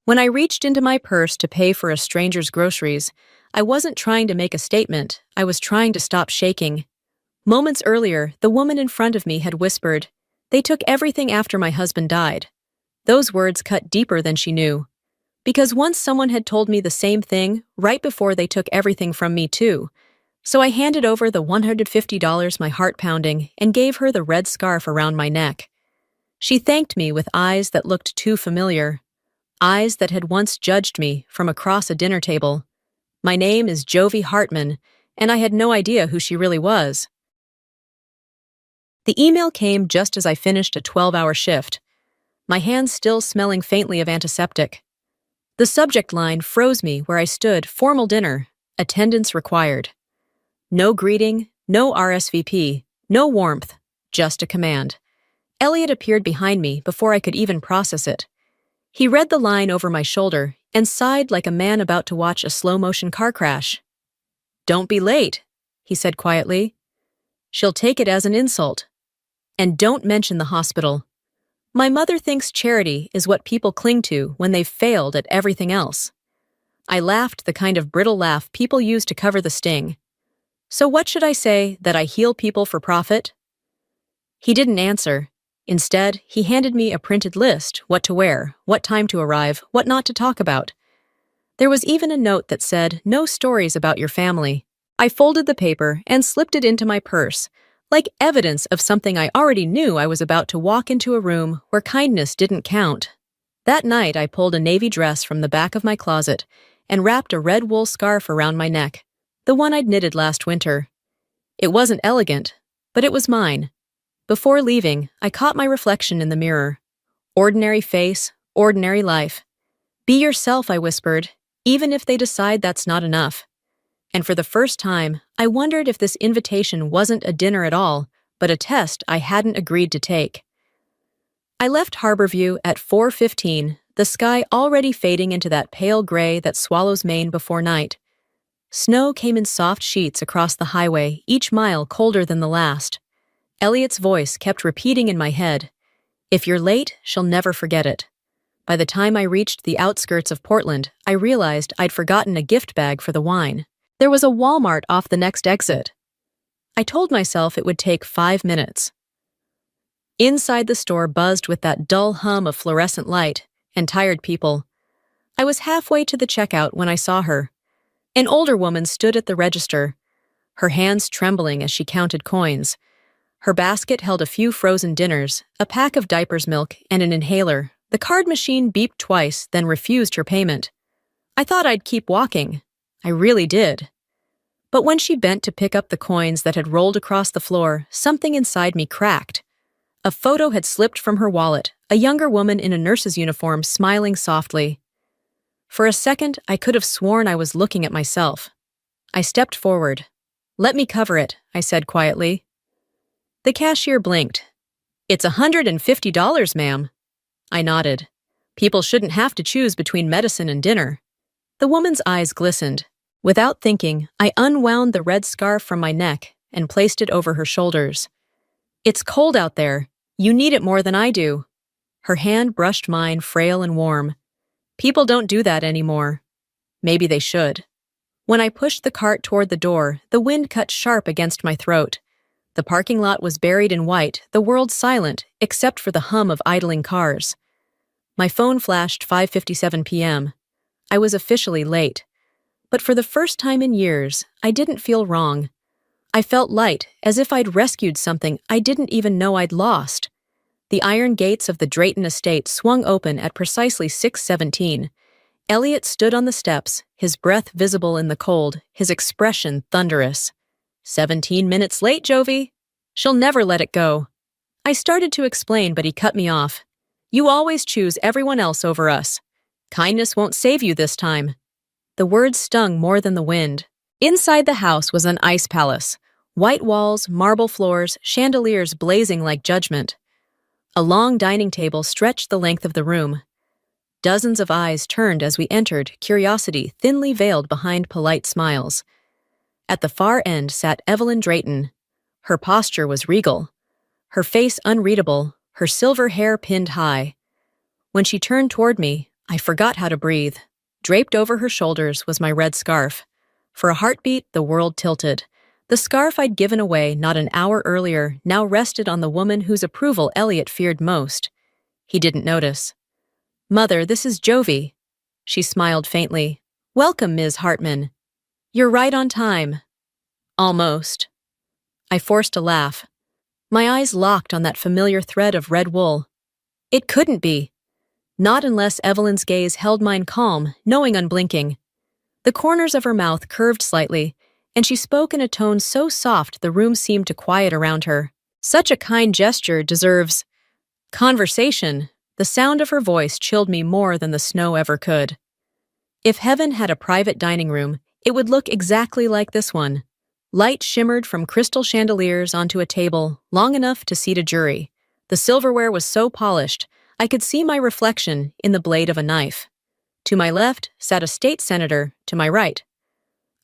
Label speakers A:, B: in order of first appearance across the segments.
A: When I reached into my purse to pay for a stranger's groceries, I wasn't trying to make a statement, I was trying to stop shaking. Moments earlier, the woman in front of me had whispered, "They took everything after my husband died." Those words cut deeper than she knew. Because once someone had told me the same thing, right before they took everything from me too. So I handed over the $150, my heart pounding, and gave her the red scarf around my neck. She thanked me with eyes that looked too familiar. Eyes that had once judged me from across a dinner table. My name is Jovie Hartman, and I had no idea who she really was. The email came just as I finished a 12-hour shift, my hands still smelling faintly of antiseptic. The subject line froze me where I stood, formal dinner, attendance required. No greeting, no RSVP, no warmth, just a command. Elliot appeared behind me before I could even process it. He read the line over my shoulder and sighed like a man about to watch a slow-motion car crash. "Don't be late," he said quietly. "She'll take it as an insult. And don't mention the hospital. My mother thinks charity is what people cling to when they've failed at everything else." I laughed, the kind of brittle laugh people use to cover the sting. "So what should I say, that I heal people for profit?" He didn't answer. Instead, he handed me a printed list, what to wear, what time to arrive, what not to talk about. There was even a note that said, "No stories about your family." I folded the paper and slipped it into my purse, like evidence of something I already knew. I was about to walk into a room where kindness didn't count. That night, I pulled a navy dress from the back of my closet and wrapped a red wool scarf around my neck, the one I'd knitted last winter. It wasn't elegant, but it was mine. Before leaving, I caught my reflection in the mirror. Ordinary face, ordinary life. "Be yourself," I whispered, "even if they decide that's not enough." And for the first time, I wondered if this invitation wasn't a dinner at all, but a test I hadn't agreed to take. I left Harborview at 4:15, the sky already fading into that pale gray that swallows Maine before night. Snow came in soft sheets across the highway, each mile colder than the last. Elliot's voice kept repeating in my head, "If you're late, she'll never forget it." By the time I reached the outskirts of Portland, I realized I'd forgotten a gift bag for the wine. There was a Walmart off the next exit. I told myself it would take 5 minutes. Inside the store buzzed with that dull hum of fluorescent light and tired people. I was halfway to the checkout when I saw her. An older woman stood at the register, her hands trembling as she counted coins. Her basket held a few frozen dinners, a pack of diapers, milk, and an inhaler. The card machine beeped twice, then refused her payment. I thought I'd keep walking. I really did. But when she bent to pick up the coins that had rolled across the floor, something inside me cracked. A photo had slipped from her wallet, a younger woman in a nurse's uniform smiling softly. For a second, I could have sworn I was looking at myself. I stepped forward. "Let me cover it," I said quietly. The cashier blinked. "It's $150, ma'am." I nodded. People shouldn't have to choose between medicine and dinner. The woman's eyes glistened. Without thinking, I unwound the red scarf from my neck and placed it over her shoulders. "It's cold out there. You need it more than I do." Her hand brushed mine, frail and warm. People don't do that anymore. Maybe they should. When I pushed the cart toward the door, the wind cut sharp against my throat. The parking lot was buried in white, the world silent, except for the hum of idling cars. My phone flashed 5:57 p.m. I was officially late. But for the first time in years, I didn't feel wrong. I felt light, as if I'd rescued something I didn't even know I'd lost. The iron gates of the Drayton estate swung open at precisely 6:17. Elliot stood on the steps, his breath visible in the cold, his expression thunderous. 17 minutes late, Jovie. She'll never let it go." I started to explain, but he cut me off. "You always choose everyone else over us. Kindness won't save you this time." The words stung more than the wind. Inside the house was an ice palace. White walls, marble floors, chandeliers blazing like judgment. A long dining table stretched the length of the room. Dozens of eyes turned as we entered, curiosity thinly veiled behind polite smiles. At the far end sat Evelyn Drayton. Her posture was regal. Her face unreadable, her silver hair pinned high. When she turned toward me, I forgot how to breathe. Draped over her shoulders was my red scarf. For a heartbeat, the world tilted. The scarf I'd given away not an hour earlier now rested on the woman whose approval Elliot feared most. He didn't notice. "Mother, this is Jovie." She smiled faintly. "Welcome, Ms. Hartman. You're right on time." "Almost." I forced a laugh. My eyes locked on that familiar thread of red wool. It couldn't be. Not unless Evelyn's gaze held mine calm, knowing unblinking. The corners of her mouth curved slightly, and she spoke in a tone so soft the room seemed to quiet around her. Such a kind gesture deserves conversation. The sound of her voice chilled me more than the snow ever could. If heaven had a private dining room, it would look exactly like this one. Light shimmered from crystal chandeliers onto a table long enough to seat a jury. The silverware was so polished, I could see my reflection in the blade of a knife. To my left sat a state senator, to my right,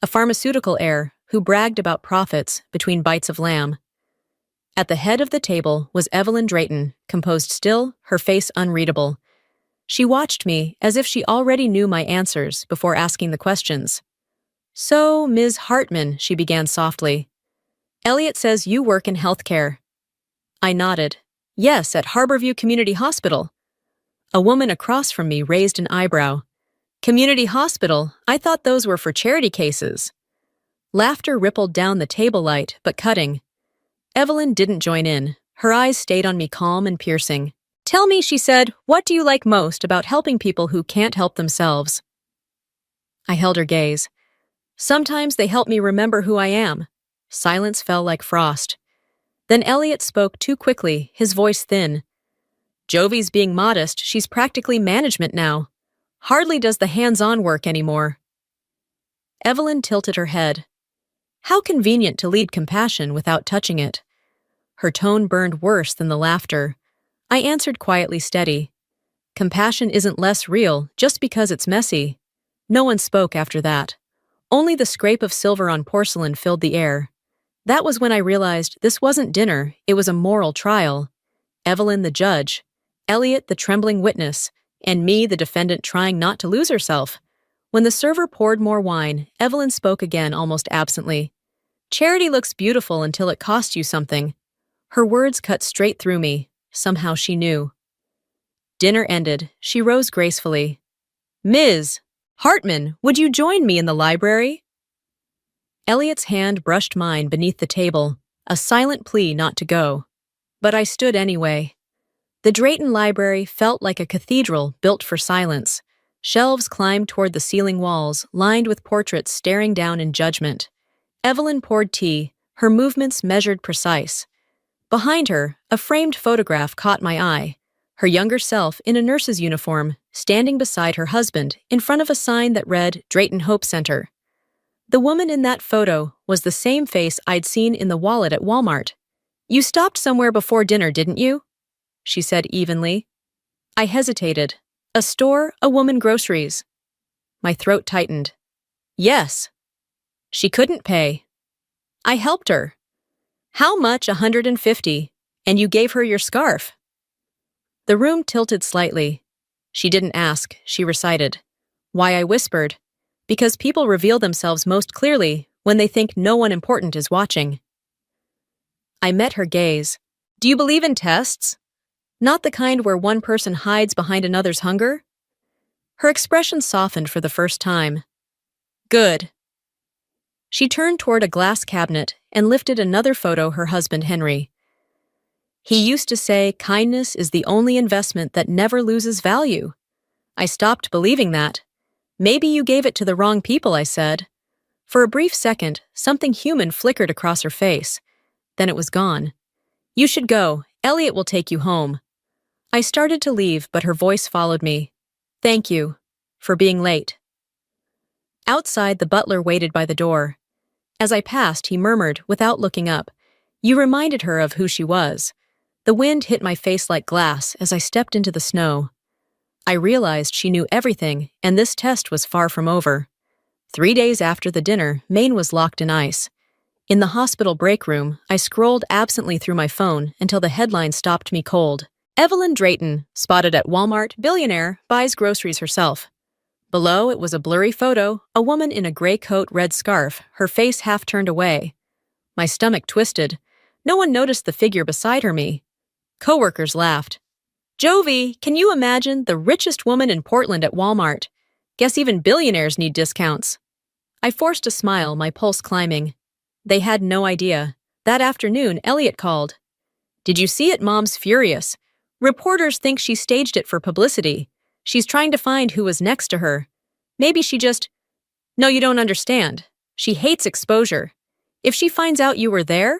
A: a pharmaceutical heir who bragged about profits between bites of lamb. At the head of the table was Evelyn Drayton, composed still, her face unreadable. She watched me as if she already knew my answers before asking the questions. "So, Ms. Hartman," she began softly, "Elliot says you work in healthcare." I nodded. "Yes, at Harborview Community Hospital." A woman across from me raised an eyebrow. "Community hospital? I thought those were for charity cases." Laughter rippled down the table light, but cutting. Evelyn didn't join in. Her eyes stayed on me calm and piercing. "Tell me," she said, "what do you like most about helping people who can't help themselves?" I held her gaze. "Sometimes they help me remember who I am." Silence fell like frost. Then Elliot spoke too quickly, his voice thin. "Jovie's being modest, she's practically management now. Hardly does the hands-on work anymore." Evelyn tilted her head. How convenient to lead compassion without touching it. Her tone burned worse than the laughter. I answered quietly steady. "Compassion isn't less real just because it's messy." No one spoke after that. Only the scrape of silver on porcelain filled the air. That was when I realized this wasn't dinner, it was a moral trial. Evelyn the judge, Elliot the trembling witness, and me the defendant trying not to lose herself. When the server poured more wine, Evelyn spoke again almost absently. "Charity looks beautiful until it costs you something." Her words cut straight through me. Somehow she knew. Dinner ended. She rose gracefully. "Ms. Hartman, would you join me in the library?" Elliot's hand brushed mine beneath the table, a silent plea not to go. But I stood anyway. The Drayton Library felt like a cathedral built for silence. Shelves climbed toward the ceiling walls, lined with portraits staring down in judgment. Evelyn poured tea, her movements measured precise. Behind her, a framed photograph caught my eye. Her younger self in a nurse's uniform, standing beside her husband in front of a sign that read Drayton Hope Center. The woman in that photo was the same face I'd seen in the wallet at Walmart. "You stopped somewhere before dinner, didn't you?" she said evenly. I hesitated. "A store, a woman, groceries." My throat tightened. "Yes." "She couldn't pay." "I helped her." "How much?" "150. And you gave her your scarf." The room tilted slightly. She didn't ask, she recited. Why I whispered. Because people reveal themselves most clearly when they think no one important is watching. I met her gaze. "Do you believe in tests? Not the kind where one person hides behind another's hunger?" Her expression softened for the first time. "Good." She turned toward a glass cabinet and lifted another photo her husband Henry. "He used to say kindness is the only investment that never loses value." I stopped believing that. "Maybe you gave it to the wrong people," I said. For a brief second, something human flickered across her face. Then it was gone. "You should go. Elliot will take you home." I started to leave, but her voice followed me. "Thank you. For being late." Outside, the butler waited by the door. As I passed, he murmured, without looking up, "You reminded her of who she was." The wind hit my face like glass as I stepped into the snow. I realized she knew everything, and this test was far from over. 3 days after the dinner, Maine was locked in ice. In the hospital break room, I scrolled absently through my phone until the headline stopped me cold. Evelyn Drayton, spotted at Walmart, billionaire, buys groceries herself. Below, it was a blurry photo, a woman in a gray coat, red scarf, her face half turned away. My stomach twisted. No one noticed the figure beside me. Coworkers laughed. Jovie, can you imagine the richest woman in Portland at Walmart? Guess even billionaires need discounts. I forced a smile, my pulse climbing. They had no idea. That afternoon, Elliot called. Did you see it? Mom's furious. Reporters think she staged it for publicity. She's trying to find who was next to her. Maybe she just... No, you don't understand. She hates exposure. If she finds out you were there...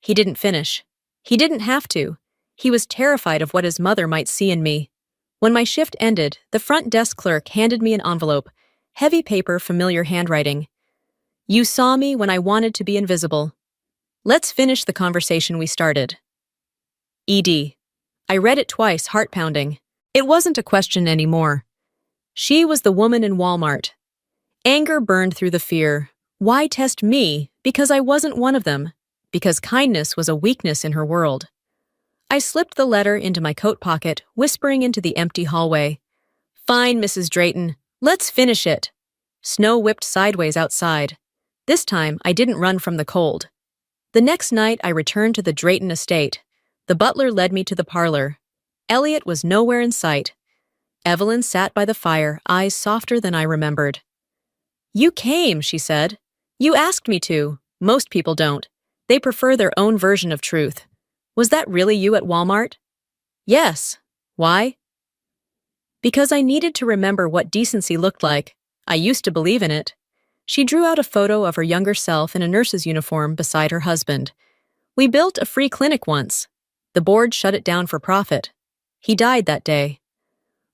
A: He didn't finish. He didn't have to. He was terrified of what his mother might see in me. When my shift ended, the front desk clerk handed me an envelope. Heavy paper, familiar handwriting. You saw me when I wanted to be invisible. Let's finish the conversation we started. ED. I read it twice, heart pounding. It wasn't a question anymore. She was the woman in Walmart. Anger burned through the fear. Why test me? Because I wasn't one of them. Because kindness was a weakness in her world. I slipped the letter into my coat pocket, whispering into the empty hallway. Fine, Mrs. Drayton. Let's finish it. Snow whipped sideways outside. This time, I didn't run from the cold. The next night, I returned to the Drayton estate. The butler led me to the parlor. Elliot was nowhere in sight. Evelyn sat by the fire, eyes softer than I remembered. You came, she said. You asked me to. Most people don't. They prefer their own version of truth. Was that really you at Walmart? Yes. Why? Because I needed to remember what decency looked like. I used to believe in it. She drew out a photo of her younger self in a nurse's uniform beside her husband. We built a free clinic once. The board shut it down for profit. He died that day.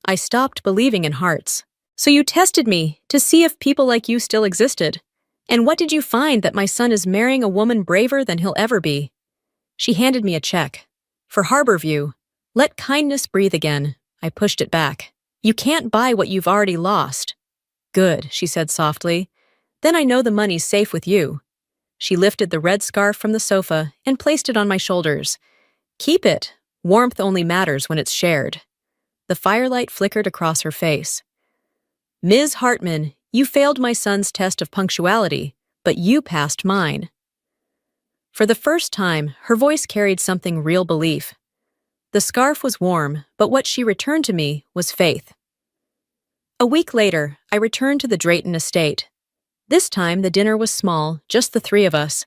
A: I stopped believing in hearts. So you tested me to see if people like you still existed. And what did you find? That my son is marrying a woman braver than he'll ever be? She handed me a check. For Harborview. Let kindness breathe again. I pushed it back. You can't buy what you've already lost. Good, she said softly. Then I know the money's safe with you. She lifted the red scarf from the sofa and placed it on my shoulders. Keep it. Warmth only matters when it's shared. The firelight flickered across her face. Ms. Hartman, you failed my son's test of punctuality, but you passed mine. For the first time, her voice carried something real belief. The scarf was warm, but what she returned to me was faith. A week later, I returned to the Drayton estate. This time, the dinner was small, just the three of us.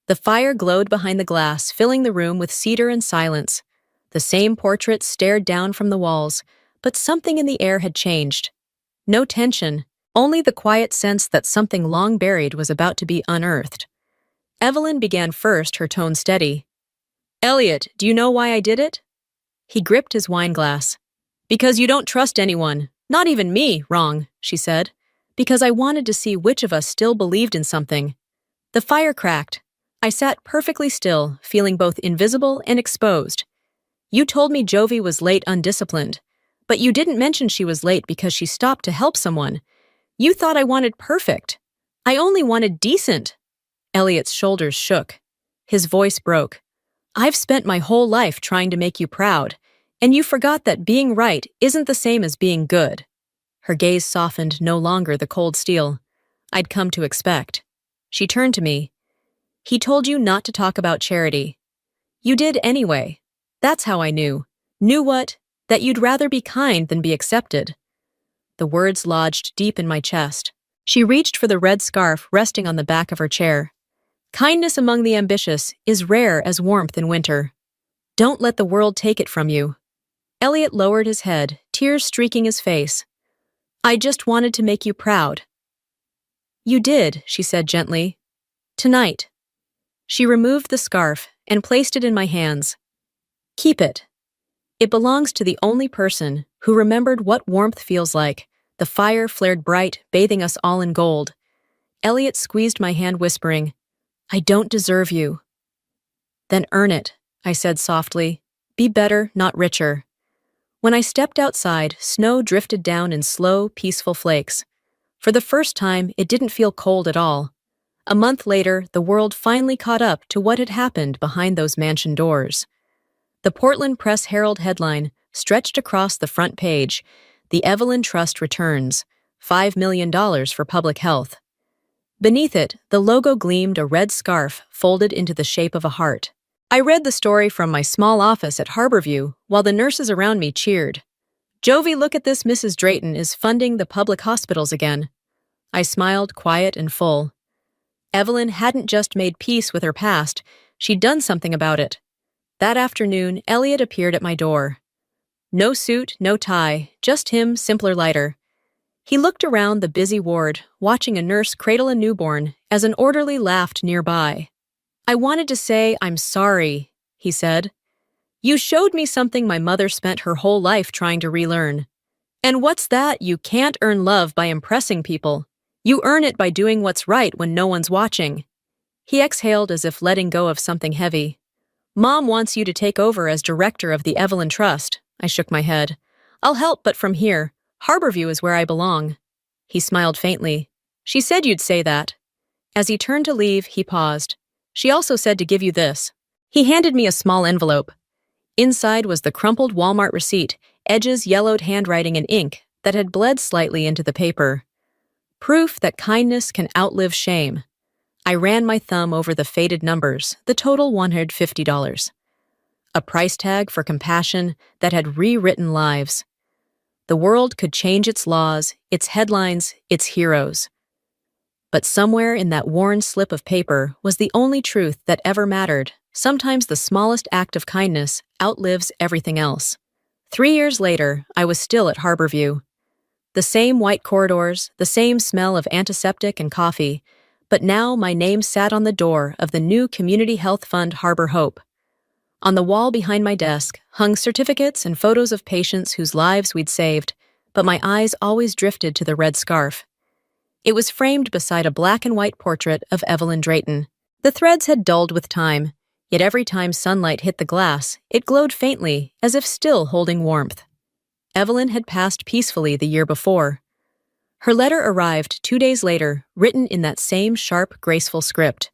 A: The fire glowed behind the glass, filling the room with cedar and silence. The same portraits stared down from the walls, but something in the air had changed. No tension, only the quiet sense that something long buried was about to be unearthed. Evelyn began first, her tone steady. Elliot, do you know why I did it? He gripped his wine glass. Because you don't trust anyone, not even me, wrong, she said. Because I wanted to see which of us still believed in something. The fire cracked. I sat perfectly still, feeling both invisible and exposed. You told me Jovie was late undisciplined, but you didn't mention she was late because she stopped to help someone. You thought I wanted perfect. I only wanted decent. Elliot's shoulders shook. His voice broke. I've spent my whole life trying to make you proud, and you forgot that being right isn't the same as being good. Her gaze softened, no longer the cold steel I'd come to expect. She turned to me. He told you not to talk about charity. You did anyway. That's how I knew. Knew what? That you'd rather be kind than be accepted. The words lodged deep in my chest. She reached for the red scarf resting on the back of her chair. Kindness among the ambitious is rare as warmth in winter. Don't let the world take it from you. Elliot lowered his head, tears streaking his face. I just wanted to make you proud. You did, she said gently. Tonight. She removed the scarf and placed it in my hands. Keep it. It belongs to the only person who remembered what warmth feels like. The fire flared bright, bathing us all in gold. Elliot squeezed my hand, whispering, I don't deserve you. Then earn it, I said softly. Be better, not richer. When I stepped outside, snow drifted down in slow, peaceful flakes. For the first time, it didn't feel cold at all. A month later, the world finally caught up to what had happened behind those mansion doors. The Portland Press Herald headline stretched across the front page: "The Evelyn Trust Returns, $5 million for public health." Beneath it, the logo gleamed, a red scarf folded into the shape of a heart. I read the story from my small office at Harborview while the nurses around me cheered. "Jovie, look at this, Mrs. Drayton is funding the public hospitals again." I smiled, quiet and full. Evelyn hadn't just made peace with her past, she'd done something about it. That afternoon, Elliot appeared at my door. No suit, no tie, just him, simpler, lighter. He looked around the busy ward, watching a nurse cradle a newborn as an orderly laughed nearby. "I wanted to say I'm sorry," he said. "You showed me something my mother spent her whole life trying to relearn. And what's that? You can't earn love by impressing people. You earn it by doing what's right when no one's watching." He exhaled as if letting go of something heavy. "Mom wants you to take over as director of the Evelyn Trust." I shook my head. "I'll help, but from here, Harborview is where I belong." He smiled faintly. "She said you'd say that." As he turned to leave, he paused. "She also said to give you this." He handed me a small envelope. Inside was the crumpled Walmart receipt, edges yellowed handwriting in ink that had bled slightly into the paper. Proof that kindness can outlive shame. I ran my thumb over the faded numbers, the total $150. A price tag for compassion that had rewritten lives. The world could change its laws, its headlines, its heroes. But somewhere in that worn slip of paper was the only truth that ever mattered. Sometimes the smallest act of kindness outlives everything else. 3 years later, I was still at Harborview. The same white corridors, the same smell of antiseptic and coffee, but now my name sat on the door of the new Community Health Fund Harbor Hope. On the wall behind my desk hung certificates and photos of patients whose lives we'd saved, but my eyes always drifted to the red scarf. It was framed beside a black and white portrait of Evelyn Drayton. The threads had dulled with time, yet every time sunlight hit the glass, it glowed faintly, as if still holding warmth. Evelyn had passed peacefully the year before. Her letter arrived 2 days later, written in that same sharp, graceful script.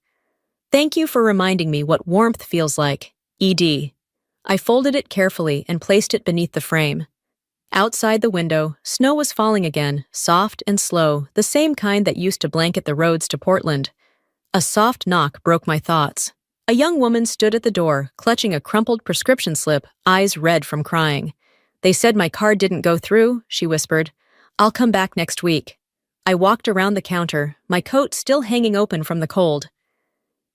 A: "Thank you for reminding me what warmth feels like. ED." I folded it carefully and placed it beneath the frame. Outside the window, snow was falling again, soft and slow, the same kind that used to blanket the roads to Portland. A soft knock broke my thoughts. A young woman stood at the door, clutching a crumpled prescription slip, eyes red from crying. "They said my card didn't go through," she whispered. "I'll come back next week." I walked around the counter, my coat still hanging open from the cold.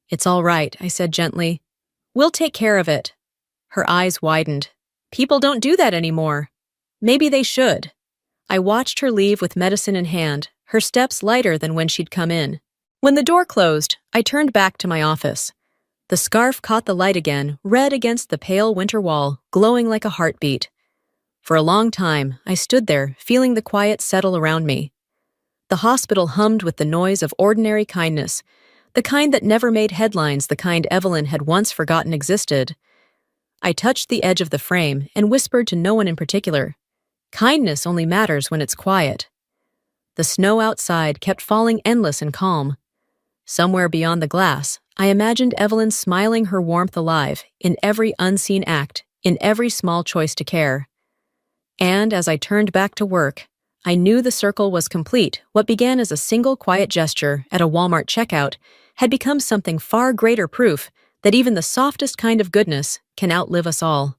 A: "It's all right," I said gently. "We'll take care of it." Her eyes widened. "People don't do that anymore." "Maybe they should." I watched her leave with medicine in hand, her steps lighter than when she'd come in. When the door closed, I turned back to my office. The scarf caught the light again, red against the pale winter wall, glowing like a heartbeat. For a long time, I stood there, feeling the quiet settle around me. The hospital hummed with the noise of ordinary kindness, the kind that never made headlines, the kind Evelyn had once forgotten existed. I touched the edge of the frame and whispered to no one in particular. Kindness only matters when it's quiet. The snow outside kept falling endless and calm. Somewhere beyond the glass, I imagined Evelyn smiling, her warmth alive, in every unseen act, in every small choice to care. And as I turned back to work, I knew the circle was complete. What began as a single quiet gesture at a Walmart checkout had become something far greater, proof that even the softest kind of goodness can outlive us all.